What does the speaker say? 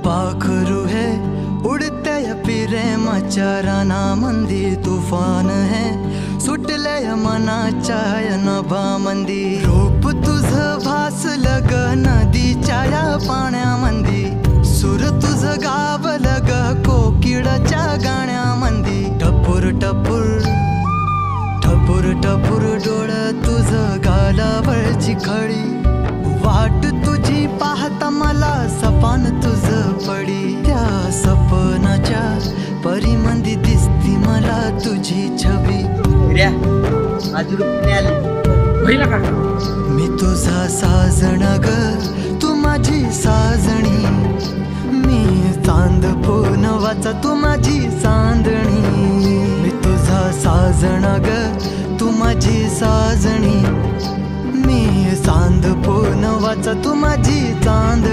पाखरू है उडते प्रेमाच्या रानामंदी तुफान है सुटले मनाच्या नभामंदी रूप तुझं भासलं ग नदीच्या या पाण्यामंदी सुर तुझं गावलं ग कोकिळाच्या गाण्यामंदी टपूर टपूर टपूर टपूर डोळं तुझं गालावरची खळी वाट तुझी पाहता मला सपान तुझं पडी त्या सपनाच्या परीमंदी दिसती मला तुझी छबी मी तुझा साजण ग तू माझी साजणी मी चांद पोनवाचा तू माझी चांदणी मी तुझा साजण ग तू माझी साजणी मी चांद पोनवाचा तू माझी चांदणी